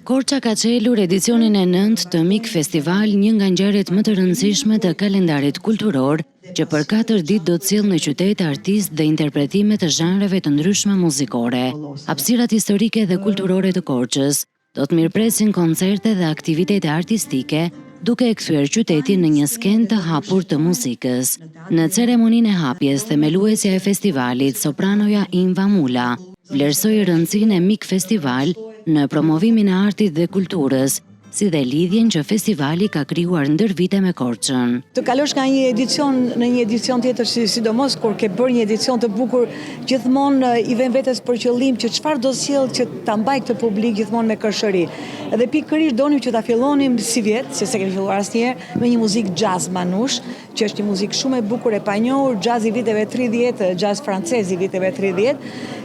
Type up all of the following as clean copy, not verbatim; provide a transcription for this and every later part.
Korça ka çelur edicionin e 9 të Mik Festival, një nga ngjarjet më të rëndësishme të kalendarit kulturor, që për 4 ditë do të sjellë në qytet artistë dhe interpretime të zhanreve të ndryshme muzikore. Hapësirat historike dhe kulturore të Korçës do të mirëpresin koncerte dhe aktivitete artistike, duke e kthyer qytetin në një skenë të hapur të muzikës. Në ceremoninë e hapjes, themeluesja e festivalit, sopranoja Inva Mula, vlerësoi rëndësinë e Mik Festival në promovimin e artit dhe kulturës, si dhe lidhjen që festivali ka krijuar ndër vite me Korçën. Të kalosh nga një edicion në një edicion tjetër, sidomos kur ke bërë një edicion të bukur, gjithmonë i vën vetes për qëllim që çfarë do sjell që ta mbaj këtë publik gjithmonë me kërshëri. Edhe pikërisht donim që ta fillonim si vjet, se kemi filluar asnjëherë, me një muzikë jazz manush, që është një muzikë shumë e bukur e panjohur, jazz i viteve 30, jazz francez i viteve 30,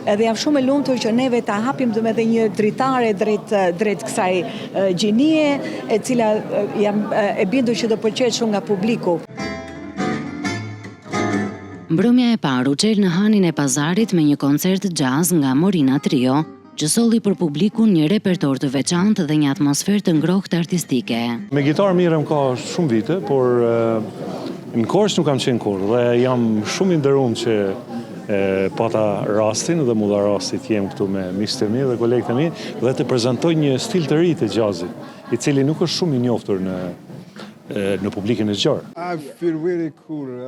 edhe jam shumë e lumtur që neve ta hapim edhe një dritare drejt kësaj gjinie, e cila jam e bindur që do pëlqejë shumë nga publiku. Mbrëmja e parë u çel në hanin e Pazarit me një koncert jazz nga Morina Trio, që solli për publikun një repertor të veçantë dhe një atmosferë të ngrohtë artistike. Me gitarë mirë më ka shumë vite, por në Korçë nuk kam qenë kurrë dhe jam shumë i nderuar që pata rastin dhe mu dha rasti të jem këtu me miqtë e mi dhe kolegët e mi dhe të prezantoj një stil të ri të jazzit, i cili nuk është shumë i njohur në publikun e zgjuar.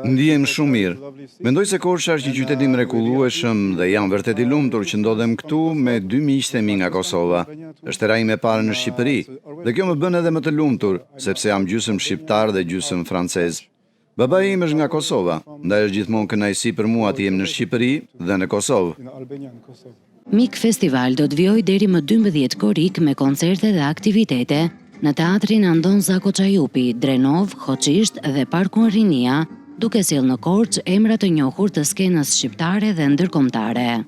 Ndihem shumë mirë. Mendoj se Korça është një qytet i mrekullueshëm dhe jam vërtet i lumtur që ndodhem këtu me 2 miqtë e mi nga Kosova. Është era ime e parë në Shqipëri dhe kjo më bën edhe më të lumtur, sepse jam gjysmë shqiptar dhe gjysmë francez. Babai im është nga Kosova, ndaj është gjithmonë kënaqësi për mua të jem në Shqipëri dhe në Kosovë. Mik Festival do të vijojë deri më 12 korrik me koncerte dhe aktivitete në teatrin Andon Zako Çajupi, Drenov, Hoçisht dhe Parkun Rinia, duke sjellë në Korçë emra të njohur të skenës shqiptare dhe ndërkombëtare.